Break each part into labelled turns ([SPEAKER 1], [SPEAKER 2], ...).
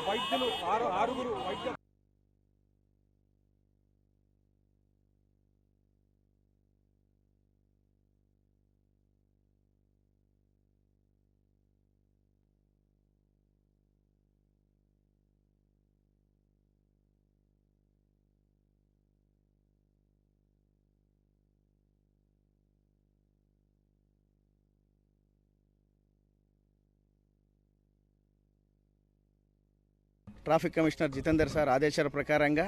[SPEAKER 1] వైద్యులు ఆరుగురు వైద్య
[SPEAKER 2] ట్రాఫిక్ కమిషనర్ జితేందర్ సార్ ఆదేశాల ప్రకారంగా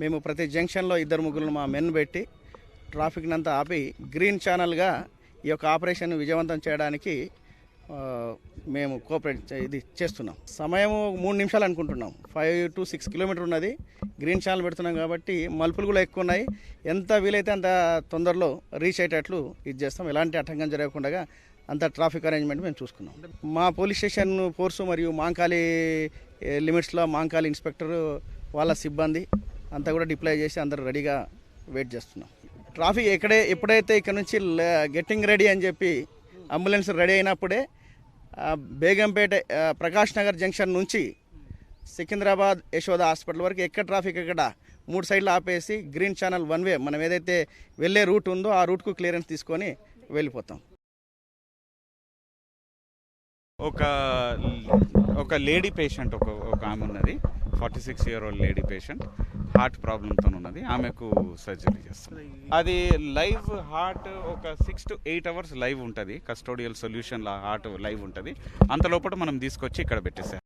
[SPEAKER 2] మేము ప్రతి జంక్షన్లో ఇద్దరు ముగ్గురు మా మెన్ పెట్టి ట్రాఫిక్ని అంతా ఆపి గ్రీన్ ఛానల్గా ఈ యొక్క ఆపరేషన్ విజయవంతం చేయడానికి మేము కోఆపరేట్ ఇది చేస్తున్నాం. సమయం 3 నిమిషాలు అనుకుంటున్నాం. 5 to 6 కిలోమీటర్ ఉన్నది. గ్రీన్ ఛానల్ పెడుతున్నాం కాబట్టి మలుపులు కూడా ఎక్కువ ఉన్నాయి. ఎంత వీలైతే అంత తొందరలో రీచ్ అయ్యేటట్లు ఇది చేస్తాం. ఎలాంటి ఆటంకం జరగకుండా అంత ట్రాఫిక్ అరేంజ్మెంట్ మేము చూసుకున్నాం. మా పోలీస్ స్టేషన్ ఫోర్సు మరియు మాంకాళి లిమిట్స్లో మాంకాళి ఇన్స్పెక్టర్ వాళ్ళ సిబ్బంది అంతా కూడా డిప్లాయ్ చేసి అందరూ రెడీగా వెయిట్ చేస్తున్నాం. ట్రాఫిక్ ఎప్పుడైతే ఇక్కడ నుంచి గెట్టింగ్ రెడీ అని చెప్పి అంబులెన్స్ రెడీ అయినప్పుడే బేగంపేట ప్రకాష్ నగర్ జంక్షన్ నుంచి సికింద్రాబాద్ యశోద హాస్పిటల్ వరకు ఎక్కడ ట్రాఫిక్ ఎక్కడ 3 సైడ్లు ఆపేసి గ్రీన్ ఛానల్ 1 వే మనం ఏదైతే వెళ్ళే రూట్ ఉందో ఆ రూట్కు క్లియరెన్స్ తీసుకొని వెళ్ళిపోతాం.
[SPEAKER 3] ఒక లేడీ పేషెంట్ ఒక ఆమె ఉన్నది, 46-year-old లేడీ పేషెంట్, హార్ట్ ప్రాబ్లంతో ఉన్నది. ఆమెకు సర్జరీ చేస్తుంది. అది లైవ్ హార్ట్ ఒక 6 to 8 hours లైవ్ ఉంటుంది. కస్టోడియల్ సొల్యూషన్ హార్ట్ లైవ్ ఉంటుంది. అంత లోపల మనం తీసుకొచ్చి ఇక్కడ పెట్టేసాం.